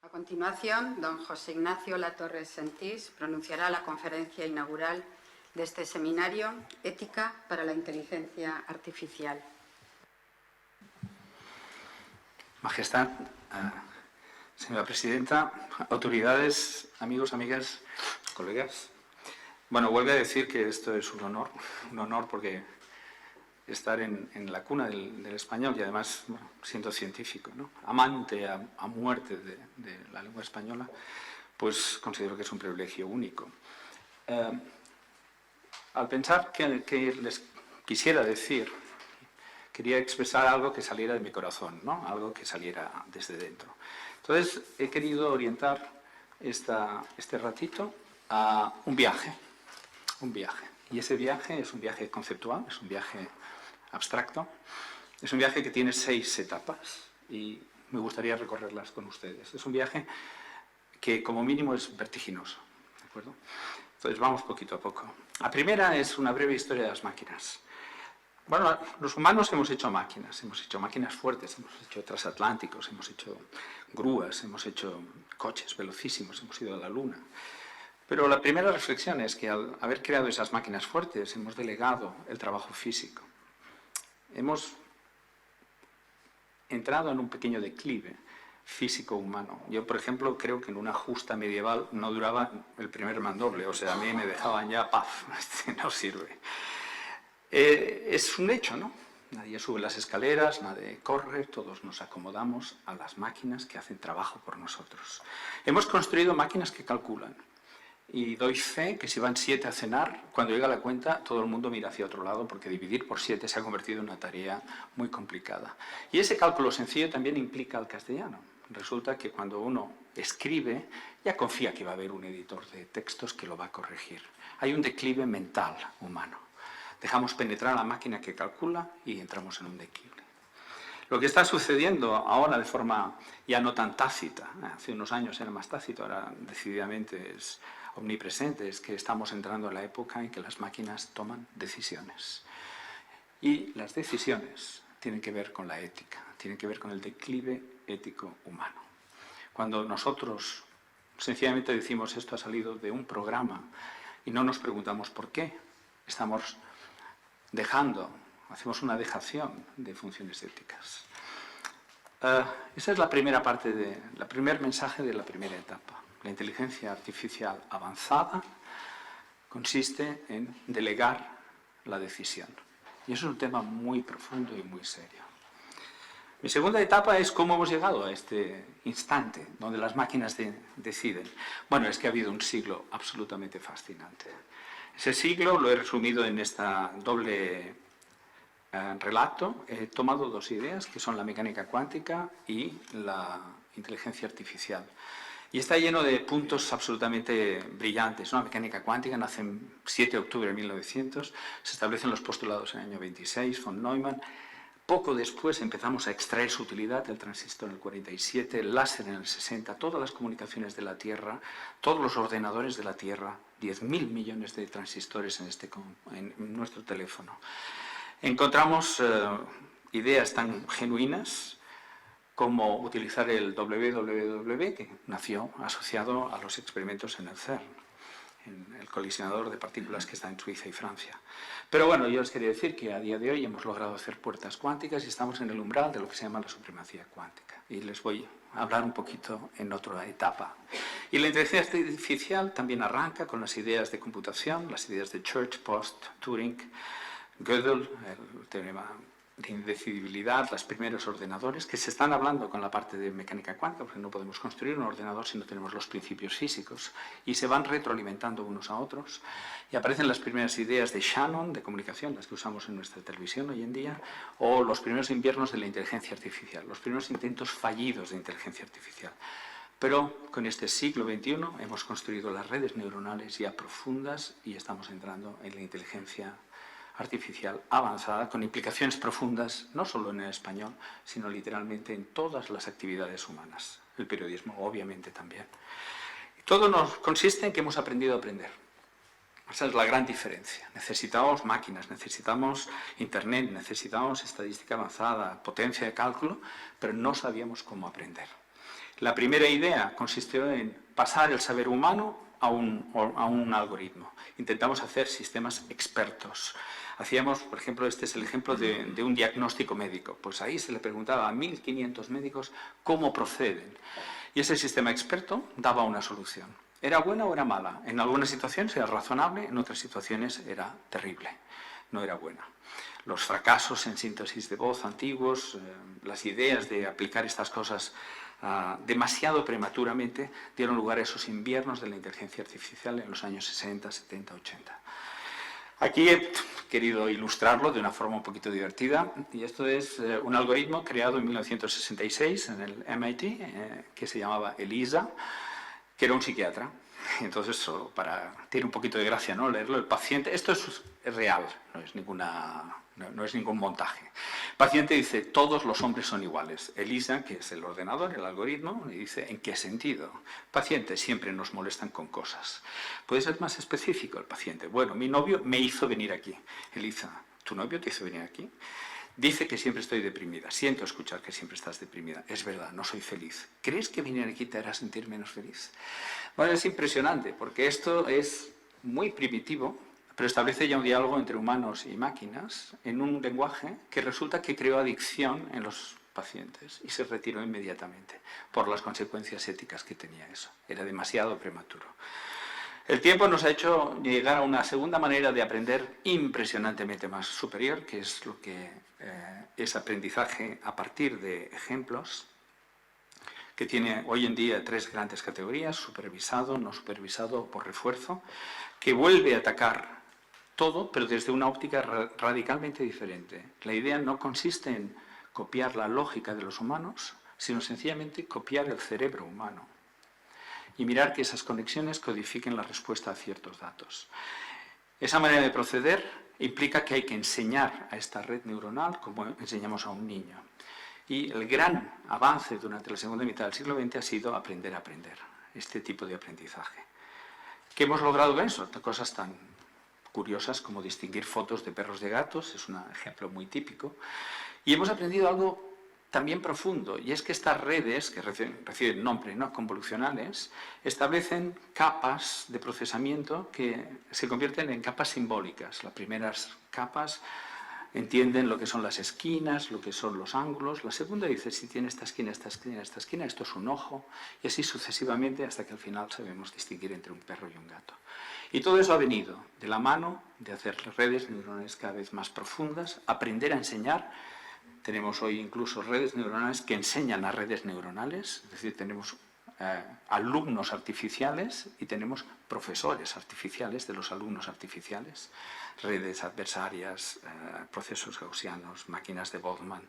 A continuación, don José Ignacio Latorre Sentís pronunciará la conferencia inaugural de este seminario Ética para la Inteligencia Artificial. Majestad, señora presidenta, autoridades, amigos, amigas, colegas. Bueno, vuelvo a decir que esto es un honor porque estar en la cuna del español y además bueno, siendo científico, ¿no? Amante a muerte de la lengua española, pues considero que es un privilegio único. Al pensar que les quisiera decir, quería expresar algo que saliera de mi corazón, ¿no? Algo que saliera desde dentro. Entonces he querido orientar este ratito a un viaje. Y ese viaje es un viaje conceptual, es un viaje abstracto. Es un viaje que tiene 6 etapas y me gustaría recorrerlas con ustedes. Es un viaje que como mínimo es vertiginoso, ¿de acuerdo? Entonces vamos poquito a poco. La primera es una breve historia de las máquinas. Bueno, los humanos hemos hecho máquinas fuertes, hemos hecho transatlánticos, hemos hecho grúas, hemos hecho coches velocísimos, hemos ido a la Luna. Pero la primera reflexión es que al haber creado esas máquinas fuertes hemos delegado el trabajo físico. Hemos entrado en un pequeño declive físico-humano. Yo, por ejemplo, creo que en una justa medieval no duraba el primer mandoble, o sea, a mí me dejaban ya, ¡paf!, no sirve. Es un hecho, ¿no? Nadie sube las escaleras, nadie corre, todos nos acomodamos a las máquinas que hacen trabajo por nosotros. Hemos construido máquinas que calculan. Y doy fe que si van 7 a cenar, cuando llega la cuenta, todo el mundo mira hacia otro lado porque dividir por 7 se ha convertido en una tarea muy complicada. Y ese cálculo sencillo también implica el castellano. Resulta que cuando uno escribe, ya confía que va a haber un editor de textos que lo va a corregir. Hay un declive mental humano. Dejamos penetrar a la máquina que calcula y entramos en un declive. Lo que está sucediendo ahora de forma ya no tan tácita, hace unos años era más tácito, ahora decididamente es omnipresente, es que estamos entrando en la época en que las máquinas toman decisiones. Y las decisiones tienen que ver con la ética, tienen que ver con el declive ético humano. Cuando nosotros sencillamente decimos esto ha salido de un programa y no nos preguntamos por qué, estamos hacemos una dejación de funciones éticas. Esa es la primera parte, el primer mensaje de la primera etapa. La inteligencia artificial avanzada consiste en delegar la decisión. Y eso es un tema muy profundo y muy serio. Mi segunda etapa es cómo hemos llegado a este instante donde las máquinas deciden. Bueno, es que ha habido un siglo absolutamente fascinante. Ese siglo lo he resumido en esta doble relato. He tomado 2 ideas, que son la mecánica cuántica y la inteligencia artificial. Y está lleno de puntos absolutamente brillantes. La mecánica cuántica nace en 7 de octubre de 1900, se establecen los postulados en el año 26, von Neumann. Poco después empezamos a extraer su utilidad, el transistor en el 47, el láser en el 60, todas las comunicaciones de la Tierra, todos los ordenadores de la Tierra, 10.000 millones de transistores en nuestro teléfono. Encontramos ideas tan genuinas como utilizar el WWW, que nació asociado a los experimentos en el CERN, en el colisionador de partículas que está en Suiza y Francia. Pero bueno, yo os quería decir que a día de hoy hemos logrado hacer puertas cuánticas y estamos en el umbral de lo que se llama la supremacía cuántica. Y les voy a hablar un poquito en otra etapa. Y la inteligencia artificial también arranca con las ideas de computación, las ideas de Church, Post, Turing, Gödel, el teorema de indecidibilidad, los primeros ordenadores, que se están hablando con la parte de mecánica cuántica, porque no podemos construir un ordenador si no tenemos los principios físicos, y se van retroalimentando unos a otros, y aparecen las primeras ideas de Shannon, de comunicación, las que usamos en nuestra televisión hoy en día, o los primeros inviernos de la inteligencia artificial, los primeros intentos fallidos de inteligencia artificial. Pero con este siglo XXI hemos construido las redes neuronales ya profundas y estamos entrando en la inteligencia artificial avanzada con implicaciones profundas, no solo en el español, sino literalmente en todas las actividades humanas. El periodismo, obviamente, también. Todo consiste en que hemos aprendido a aprender. Esa es la gran diferencia. Necesitamos máquinas, necesitamos internet, necesitamos estadística avanzada, potencia de cálculo, pero no sabíamos cómo aprender. La primera idea consistió en pasar el saber humano a un algoritmo. Intentamos hacer sistemas expertos. Hacíamos, por ejemplo, este es el ejemplo de un diagnóstico médico. Pues ahí se le preguntaba a 1.500 médicos cómo proceden. Y ese sistema experto daba una solución. ¿Era buena o era mala? En algunas situaciones era razonable, en otras situaciones era terrible. No era buena. Los fracasos en síntesis de voz antiguos, las ideas de aplicar estas cosas demasiado prematuramente dieron lugar a esos inviernos de la inteligencia artificial en los años 60, 70, 80. Aquí he querido ilustrarlo de una forma un poquito divertida, y esto es un algoritmo creado en 1966 en el MIT, que se llamaba ELISA, que era un psiquiatra. Entonces, tiene un poquito de gracia, ¿no?, leerlo. El paciente, esto es real, no es ningún montaje. El paciente dice, todos los hombres son iguales. ELISA, que es el ordenador, el algoritmo, le dice, ¿en qué sentido? Paciente, siempre nos molestan con cosas. ¿Puede ser más específico el paciente? Bueno, mi novio me hizo venir aquí. ELISA, ¿tu novio te hizo venir aquí? Dice que siempre estoy deprimida. Siento escuchar que siempre estás deprimida. Es verdad, no soy feliz. ¿Crees que venir aquí te hará sentir menos feliz? Bueno, es impresionante, porque esto es muy primitivo, pero establece ya un diálogo entre humanos y máquinas en un lenguaje que resulta que creó adicción en los pacientes y se retiró inmediatamente por las consecuencias éticas que tenía eso. Era demasiado prematuro. El tiempo nos ha hecho llegar a una segunda manera de aprender impresionantemente más superior, que es lo que es aprendizaje a partir de ejemplos, que tiene hoy en día 3 grandes categorías: supervisado, no supervisado, por refuerzo, que vuelve a atacar todo, pero desde una óptica radicalmente diferente. La idea no consiste en copiar la lógica de los humanos, sino sencillamente copiar el cerebro humano y mirar que esas conexiones codifiquen la respuesta a ciertos datos. Esa manera de proceder implica que hay que enseñar a esta red neuronal como enseñamos a un niño. Y el gran avance durante la segunda mitad del siglo XX ha sido aprender a aprender, este tipo de aprendizaje. ¿Qué hemos logrado con eso? Cosas tan curiosas como distinguir fotos de perros de gatos, es un ejemplo muy típico. Y hemos aprendido algo también profundo, y es que estas redes, que reciben nombre, ¿no?, convolucionales, establecen capas de procesamiento que se convierten en capas simbólicas. Las primeras capas entienden lo que son las esquinas, lo que son los ángulos. La segunda dice, si tiene esta esquina, esta esquina, esta esquina, esto es un ojo, y así sucesivamente hasta que al final sabemos distinguir entre un perro y un gato. Y todo eso ha venido de la mano de hacer redes neuronales cada vez más profundas, aprender a enseñar. Tenemos hoy incluso redes neuronales que enseñan a redes neuronales, es decir, tenemos alumnos artificiales y tenemos profesores artificiales de los alumnos artificiales, redes adversarias, procesos gaussianos, máquinas de Boltzmann,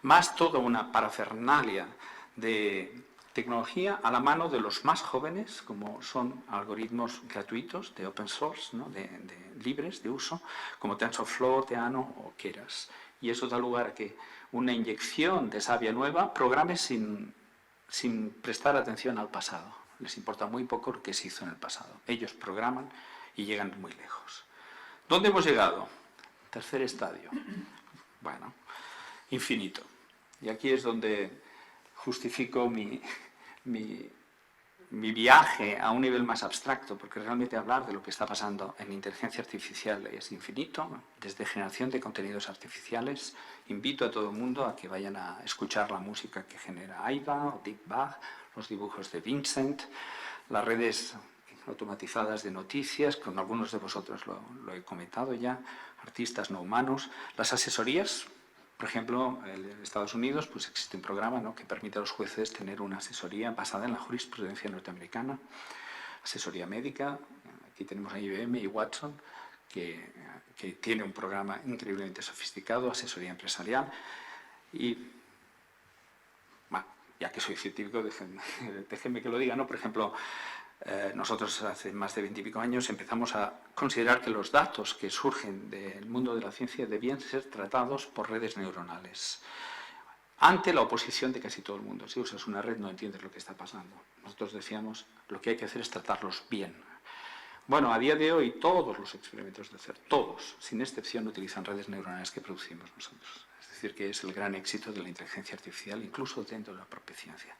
más toda una parafernalia de tecnología a la mano de los más jóvenes, como son algoritmos gratuitos de open source, ¿no?, de libres de uso, como TensorFlow, Theano o Keras. Y eso da lugar a que una inyección de savia nueva programe sin prestar atención al pasado. Les importa muy poco lo que se hizo en el pasado. Ellos programan y llegan muy lejos. ¿Dónde hemos llegado? Tercer estadio. Bueno, infinito. Y aquí es donde justifico mi viaje a un nivel más abstracto, porque realmente hablar de lo que está pasando en inteligencia artificial es infinito, desde generación de contenidos artificiales. Invito a todo el mundo a que vayan a escuchar la música que genera Aiva o Dick Bach, los dibujos de Vincent, las redes automatizadas de noticias, con algunos de vosotros lo he comentado ya, artistas no humanos, las asesorías. Por ejemplo, en Estados Unidos pues existe un programa, ¿no?, que permite a los jueces tener una asesoría basada en la jurisprudencia norteamericana, asesoría médica. Aquí tenemos a IBM y Watson, que tiene un programa increíblemente sofisticado, asesoría empresarial. Y, bueno, ya que soy científico, déjenme que lo diga, ¿no? Por ejemplo, nosotros hace más de 20 y pico años empezamos a considerar que los datos que surgen del mundo de la ciencia debían ser tratados por redes neuronales, ante la oposición de casi todo el mundo. Si usas una red no entiendes lo que está pasando. Nosotros decíamos, lo que hay que hacer es tratarlos bien. Bueno, a día de hoy todos los experimentos de CERN, todos, sin excepción, utilizan redes neuronales que producimos nosotros. Es decir, que es el gran éxito de la inteligencia artificial, incluso dentro de la propia ciencia.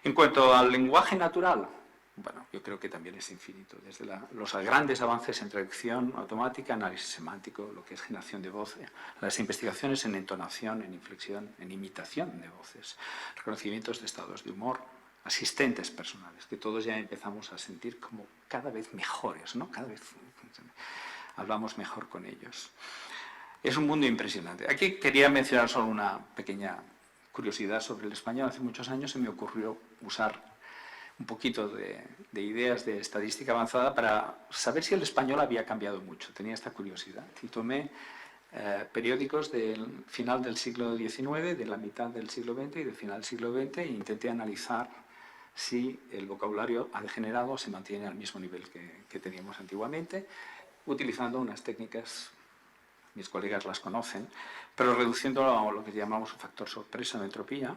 En cuanto al lenguaje natural, bueno, yo creo que también es infinito. Desde los grandes avances en traducción automática, análisis semántico, lo que es generación de voz, las investigaciones en entonación, en inflexión, en imitación de voces, reconocimientos de estados de humor, asistentes personales, que todos ya empezamos a sentir como cada vez mejores, ¿no? Cada vez hablamos mejor con ellos. Es un mundo impresionante. Aquí quería mencionar solo una pequeña curiosidad sobre el español. Hace muchos años se me ocurrió usar un poquito de ideas de estadística avanzada para saber si el español había cambiado mucho. Tenía esta curiosidad. Y tomé periódicos del final del siglo XIX, de la mitad del siglo XX y del final del siglo XX e intenté analizar si el vocabulario ha degenerado o se mantiene al mismo nivel que teníamos antiguamente, utilizando unas técnicas, mis colegas las conocen, pero reduciendo a lo que llamamos un factor sorpresa de entropía.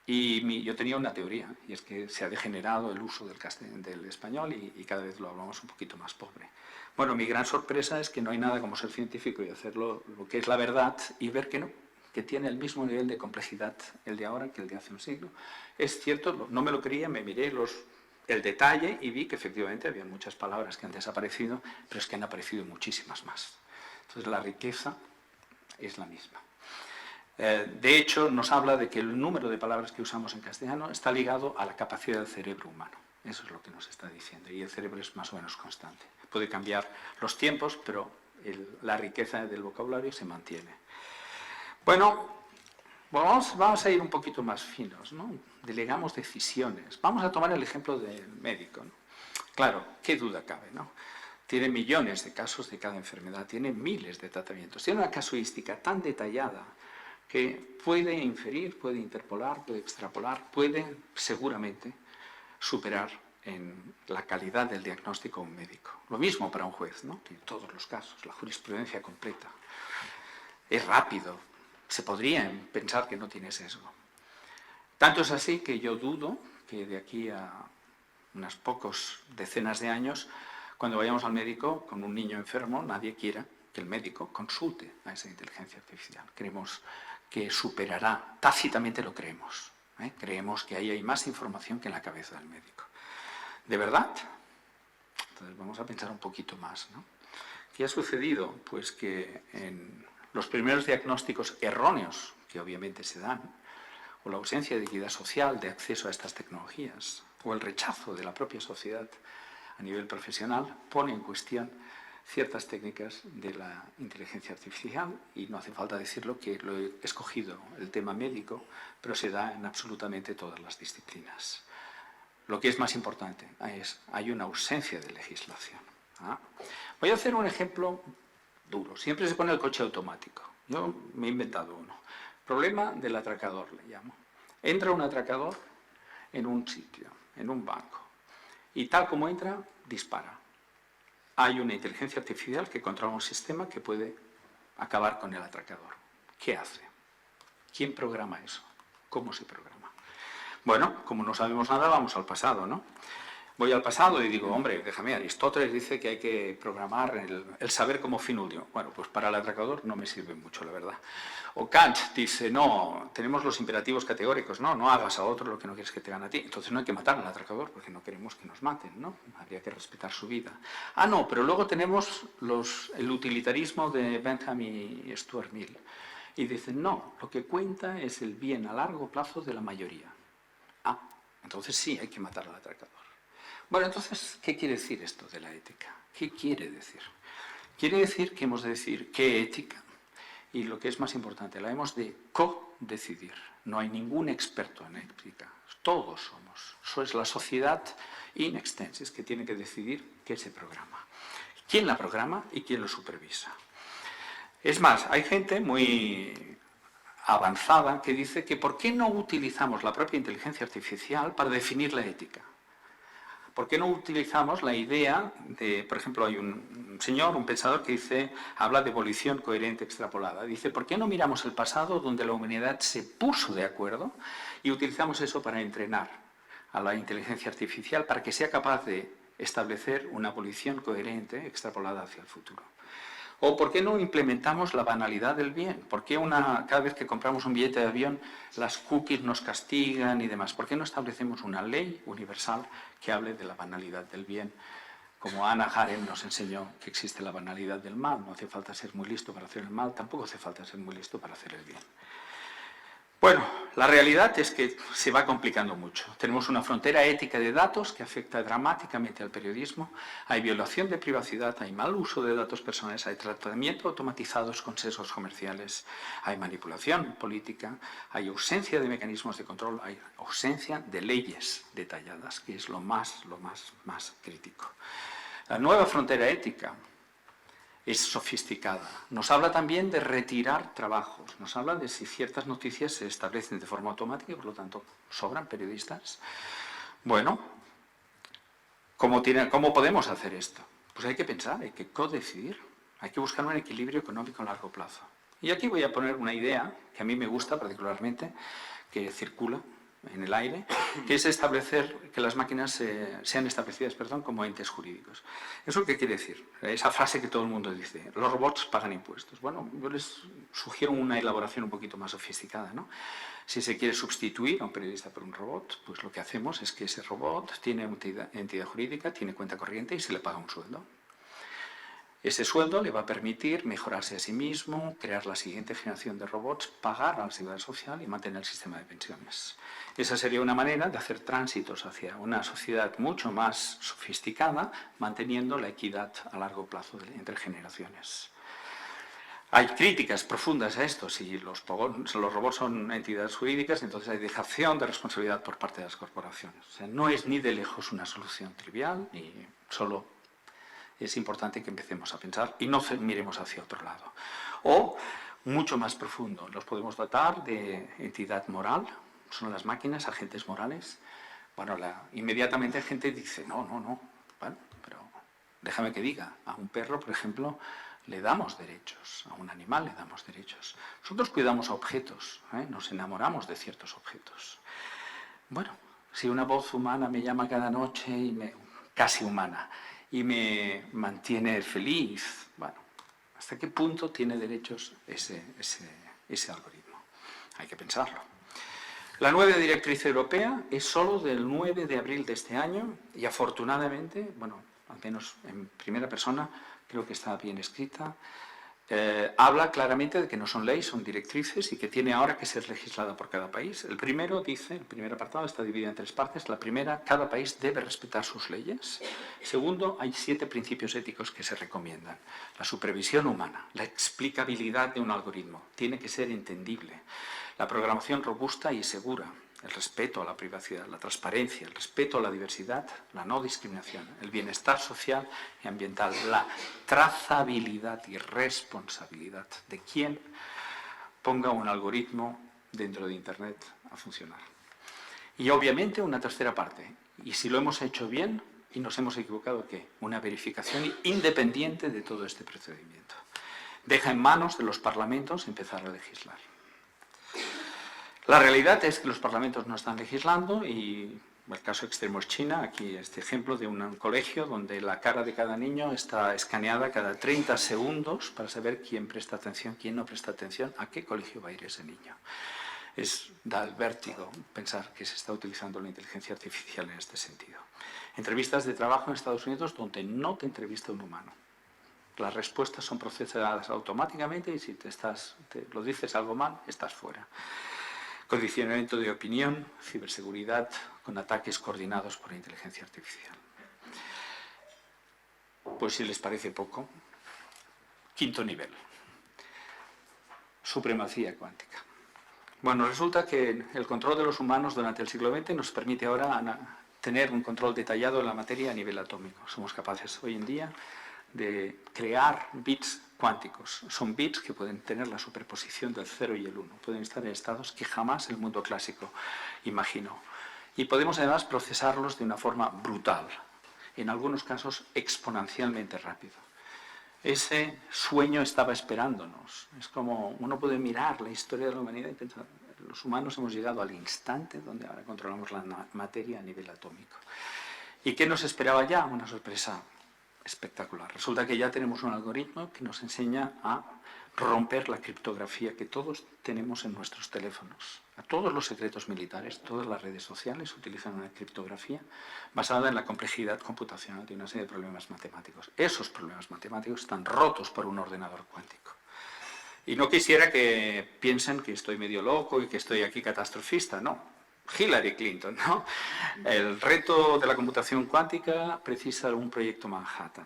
Y yo tenía una teoría, y es que se ha degenerado el uso del español y cada vez lo hablamos un poquito más pobre. Bueno, mi gran sorpresa es que no hay nada como ser científico y hacer lo que es la verdad y ver que no, que tiene el mismo nivel de complejidad el de ahora que el de hace un siglo. Es cierto, no me lo creía, me miré el detalle y vi que efectivamente había muchas palabras que han desaparecido, pero es que han aparecido muchísimas más. Entonces la riqueza es la misma. De hecho, nos habla de que el número de palabras que usamos en castellano está ligado a la capacidad del cerebro humano. Eso es lo que nos está diciendo. Y el cerebro es más o menos constante. Puede cambiar los tiempos, pero la riqueza del vocabulario se mantiene. Bueno, vamos a ir un poquito más finos, ¿no? Delegamos decisiones. Vamos a tomar el ejemplo del médico, ¿no? Claro, qué duda cabe, ¿no? Tiene millones de casos de cada enfermedad, tiene miles de tratamientos, tiene una casuística tan detallada que puede inferir, puede interpolar, puede extrapolar, puede seguramente superar en la calidad del diagnóstico a un médico. Lo mismo para un juez, ¿no? Tiene todos los casos, la jurisprudencia completa. Es rápido, se podría pensar que no tiene sesgo. Tanto es así que yo dudo que de aquí a unas pocas decenas de años, cuando vayamos al médico con un niño enfermo, nadie quiera que el médico consulte a esa inteligencia artificial. Creemos que superará, tácitamente lo creemos. Creemos que ahí hay más información que en la cabeza del médico. ¿De verdad? Entonces vamos a pensar un poquito más, ¿no? ¿Qué ha sucedido? Pues que en los primeros diagnósticos erróneos que obviamente se dan, o la ausencia de equidad social, de acceso a estas tecnologías, o el rechazo de la propia sociedad a nivel profesional, pone en cuestión ciertas técnicas de la inteligencia artificial, y no hace falta decirlo que lo he escogido el tema médico, pero se da en absolutamente todas las disciplinas. Lo que es más importante es hay una ausencia de legislación. Voy a hacer un ejemplo duro. Siempre se pone el coche automático. Yo me he inventado uno. Problema del atracador, le llamo. Entra un atracador en un sitio, en un banco, y tal como entra, dispara. Hay una inteligencia artificial que controla un sistema que puede acabar con el atracador. ¿Qué hace? ¿Quién programa eso? ¿Cómo se programa? Bueno, como no sabemos nada, vamos al pasado, ¿no? Voy al pasado y digo, hombre, déjame, Aristóteles dice que hay que programar el saber como fin último. Bueno, pues para el atracador no me sirve mucho, la verdad. O Kant dice, no, tenemos los imperativos categóricos, no hagas a otro lo que no quieres que te hagan a ti. Entonces no hay que matar al atracador porque no queremos que nos maten, ¿no? Habría que respetar su vida. No, pero luego tenemos el utilitarismo de Bentham y Stuart Mill. Y dicen, no, lo que cuenta es el bien a largo plazo de la mayoría. Entonces sí, hay que matar al atracador. Bueno, entonces, ¿qué quiere decir esto de la ética? ¿Qué quiere decir? Quiere decir que hemos de decir qué ética, y lo que es más importante, la hemos de co-decidir. No hay ningún experto en ética, todos somos. Eso es la sociedad in extensis que tiene que decidir qué se programa. ¿Quién la programa y quién lo supervisa? Es más, hay gente muy avanzada que dice que ¿por qué no utilizamos la propia inteligencia artificial para definir la ética? ¿Por qué no utilizamos la idea de, por ejemplo, hay un señor, un pensador que habla de evolución coherente extrapolada? Dice, ¿por qué no miramos el pasado donde la humanidad se puso de acuerdo y utilizamos eso para entrenar a la inteligencia artificial para que sea capaz de establecer una evolución coherente extrapolada hacia el futuro? ¿O por qué no implementamos la banalidad del bien? ¿Por qué cada vez que compramos un billete de avión las cookies nos castigan y demás? ¿Por qué no establecemos una ley universal que hable de la banalidad del bien? Como Hannah Arendt nos enseñó que existe la banalidad del mal. No hace falta ser muy listo para hacer el mal, tampoco hace falta ser muy listo para hacer el bien. Bueno, la realidad es que se va complicando mucho. Tenemos una frontera ética de datos que afecta dramáticamente al periodismo. Hay violación de privacidad, hay mal uso de datos personales, hay tratamiento automatizados con sesgos comerciales, hay manipulación política, hay ausencia de mecanismos de control, hay ausencia de leyes detalladas, que es lo más crítico. La nueva frontera ética es sofisticada. Nos habla también de retirar trabajos, nos habla de si ciertas noticias se establecen de forma automática y por lo tanto sobran periodistas. Bueno, ¿cómo podemos hacer esto? Pues hay que pensar, hay que codecidir, hay que buscar un equilibrio económico a largo plazo. Y aquí voy a poner una idea que a mí me gusta particularmente, que circula en el aire, que es establecer que las máquinas sean establecidas como entes jurídicos. ¿Eso qué quiere decir? Esa frase que todo el mundo dice, los robots pagan impuestos. Bueno, yo les sugiero una elaboración un poquito más sofisticada, ¿no? Si se quiere sustituir a un periodista por un robot, pues lo que hacemos es que ese robot tiene entidad jurídica, tiene cuenta corriente y se le paga un sueldo. Ese sueldo le va a permitir mejorarse a sí mismo, crear la siguiente generación de robots, pagar a la seguridad social y mantener el sistema de pensiones. Esa sería una manera de hacer tránsitos hacia una sociedad mucho más sofisticada, manteniendo la equidad a largo plazo entre generaciones. Hay críticas profundas a esto. Si los robots son entidades jurídicas, entonces hay dejación de responsabilidad por parte de las corporaciones. O sea, no es ni de lejos una solución trivial, ni solo es importante que empecemos a pensar y no miremos hacia otro lado. O, mucho más profundo, los podemos dotar de entidad moral, son las máquinas, agentes morales. Bueno, inmediatamente la gente dice, no, bueno, pero déjame que diga, a un perro, por ejemplo, le damos derechos, a un animal le damos derechos. Nosotros cuidamos a objetos, nos enamoramos de ciertos objetos. Bueno, si una voz humana me llama cada noche, casi humana, y me mantiene feliz, bueno, ¿hasta qué punto tiene derechos ese algoritmo? Hay que pensarlo. La nueva directriz europea es solo del 9 de abril de este año y afortunadamente, bueno, al menos en primera persona, creo que está bien escrita, habla claramente de que no son leyes, son directrices y que tiene ahora que ser legislada por cada país. El primer apartado está dividido en 3 partes. La primera, cada país debe respetar sus leyes. Segundo, hay 7 principios éticos que se recomiendan. La supervisión humana, la explicabilidad de un algoritmo, tiene que ser entendible. La programación robusta y segura, el respeto a la privacidad, la transparencia, el respeto a la diversidad, la no discriminación, el bienestar social y ambiental, la trazabilidad y responsabilidad de quien ponga un algoritmo dentro de Internet a funcionar. Y obviamente una tercera parte, y si lo hemos hecho bien y nos hemos equivocado, ¿qué? Una verificación independiente de todo este procedimiento. Deja en manos de los parlamentos empezar a legislar. La realidad es que los parlamentos no están legislando y el caso extremo es China. Aquí este ejemplo de un colegio donde la cara de cada niño está escaneada cada 30 segundos para saber quién presta atención, quién no presta atención, a qué colegio va a ir ese niño. Da el vértigo pensar que se está utilizando la inteligencia artificial en este sentido. Entrevistas de trabajo en Estados Unidos donde no te entrevista un humano. Las respuestas son procesadas automáticamente y si te lo dices algo mal, estás fuera. Condicionamiento de opinión, ciberseguridad, con ataques coordinados por inteligencia artificial. Pues si les parece poco, 5º nivel, supremacía cuántica. Bueno, resulta que el control de los humanos durante el siglo XX nos permite ahora tener un control detallado de la materia a nivel atómico. Somos capaces hoy en día de crear bits cuánticos. Son bits que pueden tener la superposición del 0 y el 1. Pueden estar en estados que jamás el mundo clásico imaginó. Y podemos además procesarlos de una forma brutal, en algunos casos exponencialmente rápido. Ese sueño estaba esperándonos. Es como uno puede mirar la historia de la humanidad y pensar, los humanos hemos llegado al instante donde ahora controlamos la materia a nivel atómico. ¿Y qué nos esperaba ya? Una sorpresa espectacular. Resulta que ya tenemos un algoritmo que nos enseña a romper la criptografía que todos tenemos en nuestros teléfonos. A todos los secretos militares, todas las redes sociales utilizan una criptografía basada en la complejidad computacional de una serie de problemas matemáticos. Esos problemas matemáticos están rotos por un ordenador cuántico. Y no quisiera que piensen que estoy medio loco y que estoy aquí catastrofista, no. Hillary Clinton, ¿no? El reto de la computación cuántica precisa de un proyecto Manhattan.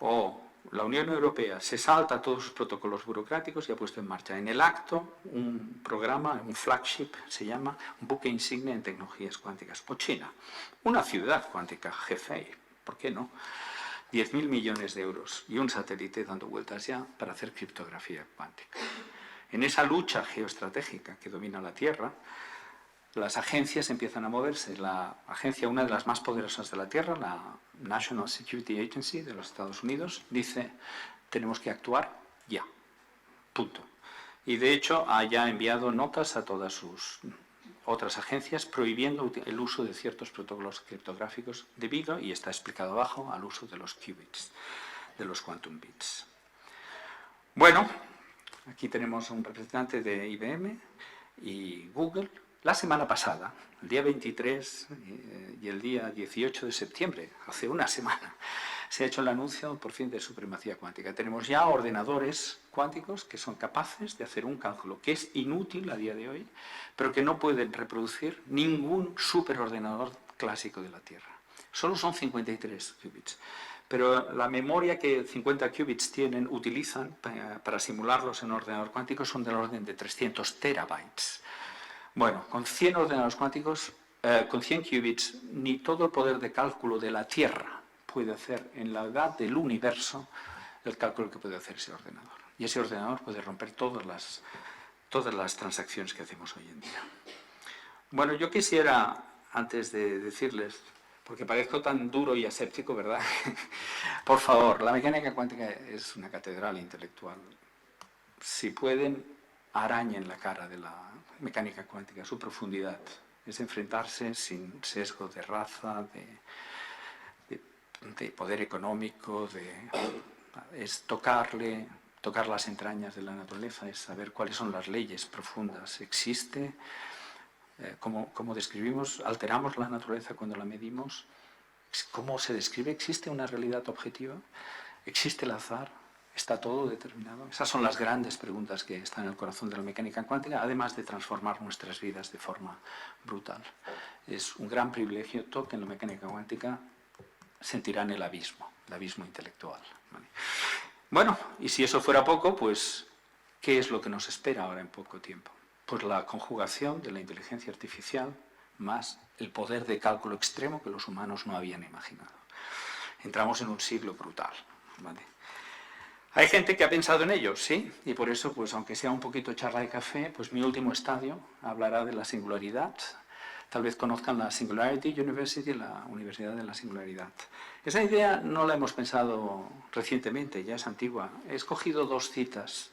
O la Unión Europea se salta todos sus protocolos burocráticos y ha puesto en marcha en el acto un programa, un flagship, se llama un buque insignia en tecnologías cuánticas. O China, una ciudad cuántica, Hefei, ¿por qué no? 10.000 millones de euros y un satélite dando vueltas ya para hacer criptografía cuántica. En esa lucha geoestratégica que domina la Tierra, las agencias empiezan a moverse. La agencia, una de las más poderosas de la Tierra, la National Security Agency de los Estados Unidos, dice, tenemos que actuar ya, punto. Y de hecho ha ya enviado notas a todas sus otras agencias prohibiendo el uso de ciertos protocolos criptográficos debido, y está explicado abajo, al uso de los qubits, de los quantum bits. Bueno, aquí tenemos un representante de IBM y Google. La semana pasada, el día 23 y el día 18 de septiembre, hace una semana, se ha hecho el anuncio por fin de supremacía cuántica. Tenemos ya ordenadores cuánticos que son capaces de hacer un cálculo que es inútil a día de hoy, pero que no pueden reproducir ningún superordenador clásico de la Tierra. Solo son 53 qubits. Pero la memoria que 50 qubits utilizan para simularlos en un ordenador cuántico son del orden de 300 terabytes. Bueno, con 100 ordenadores cuánticos, con 100 qubits, ni todo el poder de cálculo de la Tierra puede hacer en la edad del universo el cálculo que puede hacer ese ordenador. Y ese ordenador puede romper todas las transacciones que hacemos hoy en día. Bueno, yo quisiera, antes de decirles, porque parezco tan duro y aséptico, ¿verdad? Por favor, la mecánica cuántica es una catedral intelectual. Si pueden, arañen la cara de la mecánica cuántica, su profundidad. Es enfrentarse sin sesgo de raza, de poder económico, es tocar las entrañas de la naturaleza, es saber cuáles son las leyes profundas. Existe, como describimos, alteramos la naturaleza cuando la medimos. ¿Cómo se describe? ¿Existe una realidad objetiva? ¿Existe el azar? ¿Está todo determinado? Esas son las grandes preguntas que están en el corazón de la mecánica cuántica, además de transformar nuestras vidas de forma brutal. Es un gran privilegio. Toquen la mecánica cuántica, sentirán el abismo intelectual. ¿Vale? Bueno, y si eso fuera poco, pues, ¿qué es lo que nos espera ahora en poco tiempo? Pues la conjugación de la inteligencia artificial más el poder de cálculo extremo que los humanos no habían imaginado. Entramos en un siglo brutal. ¿Vale? Hay gente que ha pensado en ello, sí, y por eso, pues aunque sea un poquito charla de café, pues mi último estadio hablará de la singularidad. Tal vez conozcan la Singularity University, la Universidad de la Singularidad. Esa idea no la hemos pensado recientemente, ya es antigua. He escogido dos citas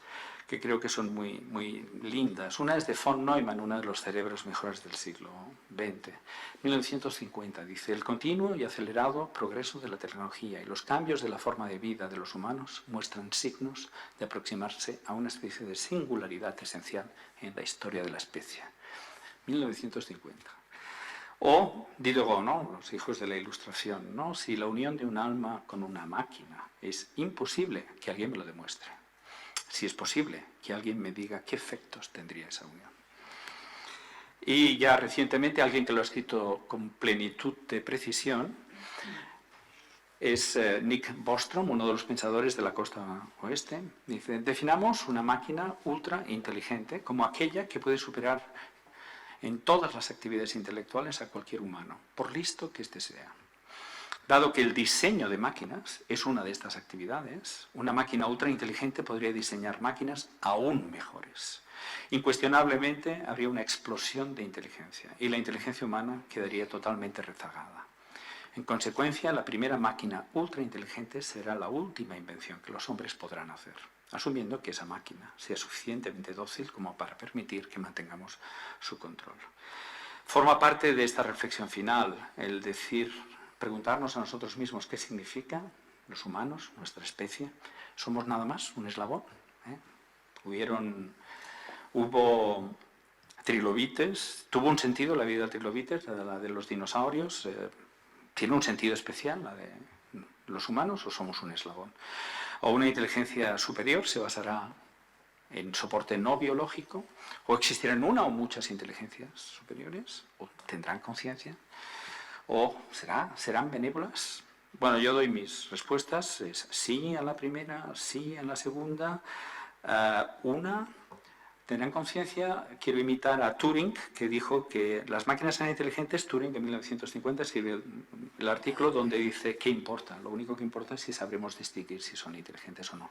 que creo que son muy, muy lindas. Una es de von Neumann, uno de los cerebros mejores del siglo XX. 1950 dice: el continuo y acelerado progreso de la tecnología y los cambios de la forma de vida de los humanos muestran signos de aproximarse a una especie de singularidad esencial en la historia de la especie. 1950. O Diderot, ¿no? Los hijos de la Ilustración, ¿no? Si la unión de un alma con una máquina es imposible, que alguien me lo demuestre. Si es posible, que alguien me diga qué efectos tendría esa unión. Y ya recientemente, alguien que lo ha escrito con plenitud de precisión es Nick Bostrom, uno de los pensadores de la costa oeste. Dice: definamos una máquina ultra inteligente como aquella que puede superar en todas las actividades intelectuales a cualquier humano, por listo que éste sea. Dado que el diseño de máquinas es una de estas actividades, una máquina ultra inteligente podría diseñar máquinas aún mejores. Incuestionablemente habría una explosión de inteligencia y la inteligencia humana quedaría totalmente rezagada. En consecuencia, la primera máquina ultra inteligente será la última invención que los hombres podrán hacer, asumiendo que esa máquina sea suficientemente dócil como para permitir que mantengamos su control. Forma parte de esta reflexión final el preguntarnos a nosotros mismos qué significa los humanos, nuestra especie, somos nada más un eslabón. Hubo trilobites, tuvo un sentido la vida de trilobites, la de los dinosaurios, tiene un sentido especial, la de los humanos, o somos un eslabón. O una inteligencia superior se basará en soporte no biológico, o existirán una o muchas inteligencias superiores, o tendrán conciencia, o serán benévolas. Bueno, yo doy mis respuestas, es sí a la primera, sí a la segunda, tendrán conciencia. Quiero imitar a Turing, que dijo que las máquinas eran inteligentes. Turing en 1950 escribió el artículo donde dice ¿qué importa? Lo único que importa es si sabremos distinguir si son inteligentes o no.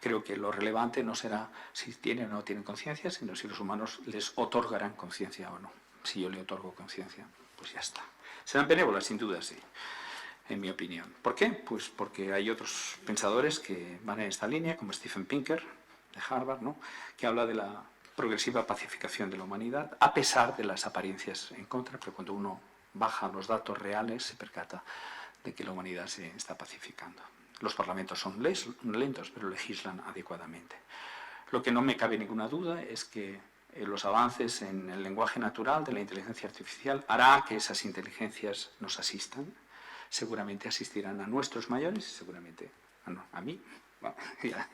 Creo que lo relevante no será si tienen o no tienen conciencia, sino si los humanos les otorgarán conciencia o no. Si yo le otorgo conciencia, pues ya está. ¿Serán benévolas? Sin duda sí, en mi opinión. ¿Por qué? Pues porque hay otros pensadores que van en esta línea, como Steven Pinker, de Harvard, ¿no?, que habla de la progresiva pacificación de la humanidad, a pesar de las apariencias en contra, pero cuando uno baja los datos reales se percata de que la humanidad se está pacificando. Los parlamentos son lentos, pero legislan adecuadamente. Lo que no me cabe ninguna duda es que los avances en el lenguaje natural de la inteligencia artificial hará que esas inteligencias nos asistan. Seguramente asistirán a nuestros mayores, seguramente a mí. Bueno, ya.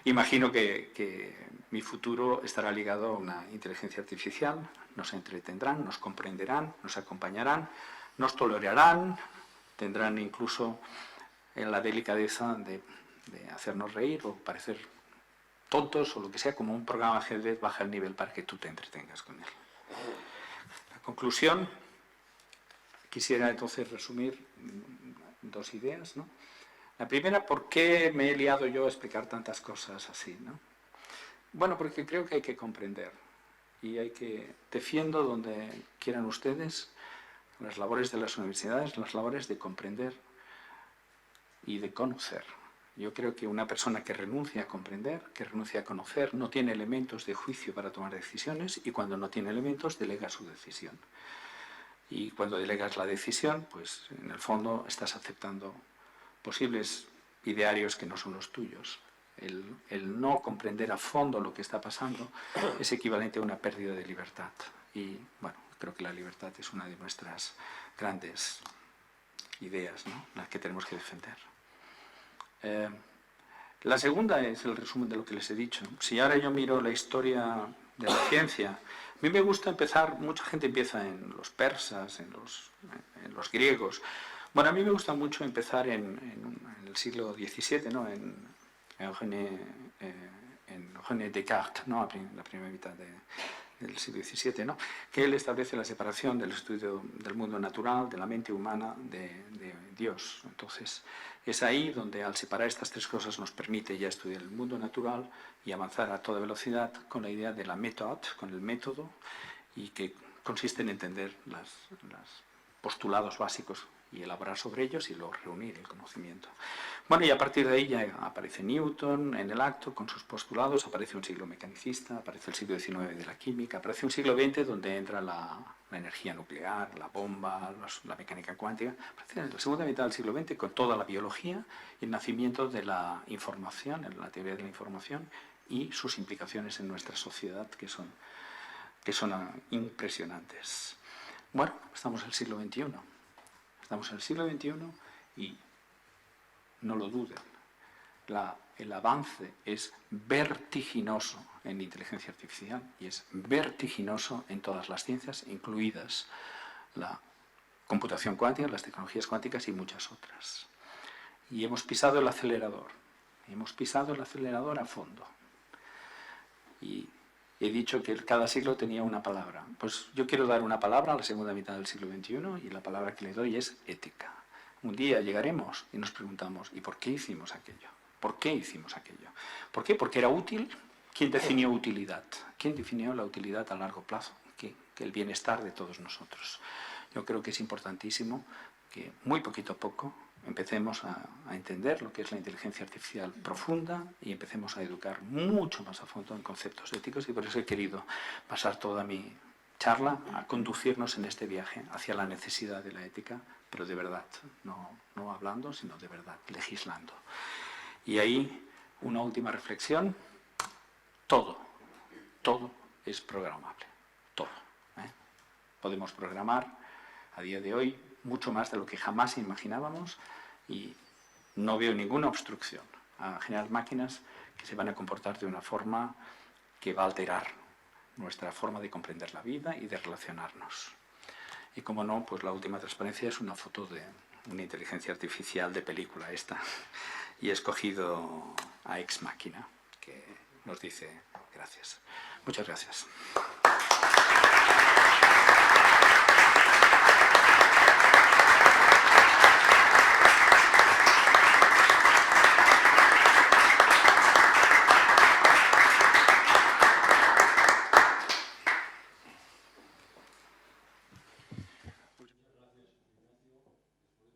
Imagino que mi futuro estará ligado a una inteligencia artificial. Nos entretendrán, nos comprenderán, nos acompañarán, nos tolerarán, tendrán incluso la delicadeza de hacernos reír o parecer tontos o lo que sea, como un programa de ajedrez baja el nivel para que tú te entretengas con él. La conclusión, quisiera entonces resumir dos ideas, ¿no? La primera, ¿por qué me he liado yo a explicar tantas cosas así, ¿no? Bueno, porque creo que hay que comprender y defiendo donde quieran ustedes las labores de las universidades, las labores de comprender y de conocer. Yo creo que una persona que renuncia a comprender, que renuncia a conocer, no tiene elementos de juicio para tomar decisiones, y cuando no tiene elementos, delega su decisión. Y cuando delegas la decisión, pues en el fondo estás aceptando posibles idearios que no son los tuyos. El no comprender a fondo lo que está pasando es equivalente a una pérdida de libertad. Y bueno, creo que la libertad es una de nuestras grandes ideas, ¿no?, las que tenemos que defender. La segunda es el resumen de lo que les he dicho. Si ahora yo miro la historia de la ciencia, a mí me gusta empezar, mucha gente empieza en los persas, en los griegos. Bueno, a mí me gusta mucho empezar en el siglo XVII, ¿no?, en René Descartes, ¿no?, la primera mitad del siglo XVII, ¿no?, que él establece la separación del estudio del mundo natural, de la mente humana, de Dios. Entonces, es ahí donde, al separar estas tres cosas, nos permite ya estudiar el mundo natural y avanzar a toda velocidad con la idea de la méthode, con el método, y que consiste en entender los postulados básicos y elaborar sobre ellos y luego reunir el conocimiento. Bueno, y a partir de ahí ya aparece Newton en el acto con sus postulados, aparece un siglo mecanicista, aparece el siglo XIX de la química, aparece un siglo XX donde entra la energía nuclear, la bomba, la mecánica cuántica. Aparece en la segunda mitad del siglo XX con toda la biología y el nacimiento de la información, la teoría de la información y sus implicaciones en nuestra sociedad que son impresionantes. Bueno, estamos en el siglo XXI. Estamos en el siglo XXI y no lo duden. El avance es vertiginoso en inteligencia artificial y es vertiginoso en todas las ciencias, incluidas la computación cuántica, las tecnologías cuánticas y muchas otras. Y hemos pisado el acelerador. Hemos pisado el acelerador a fondo. Y he dicho que cada siglo tenía una palabra. Pues yo quiero dar una palabra a la segunda mitad del siglo XXI y la palabra que le doy es ética. Un día llegaremos y nos preguntamos, ¿y por qué hicimos aquello? ¿Por qué hicimos aquello? ¿Por qué? ¿Porque era útil? ¿Quién definió utilidad? ¿Quién definió la utilidad a largo plazo? Que el bienestar de todos nosotros. Yo creo que es importantísimo que muy poquito a poco empecemos a entender lo que es la inteligencia artificial profunda y empecemos a educar mucho más a fondo en conceptos éticos, y por eso he querido pasar toda mi charla a conducirnos en este viaje hacia la necesidad de la ética, pero de verdad, no hablando, sino de verdad, legislando. Y ahí una última reflexión: todo es programable, todo. Podemos programar a día de hoy mucho más de lo que jamás imaginábamos, y no veo ninguna obstrucción a generar máquinas que se van a comportar de una forma que va a alterar nuestra forma de comprender la vida y de relacionarnos. Y como no, pues la última transparencia es una foto de una inteligencia artificial de película esta, y he escogido a Ex Machina, que nos dice gracias. Muchas gracias.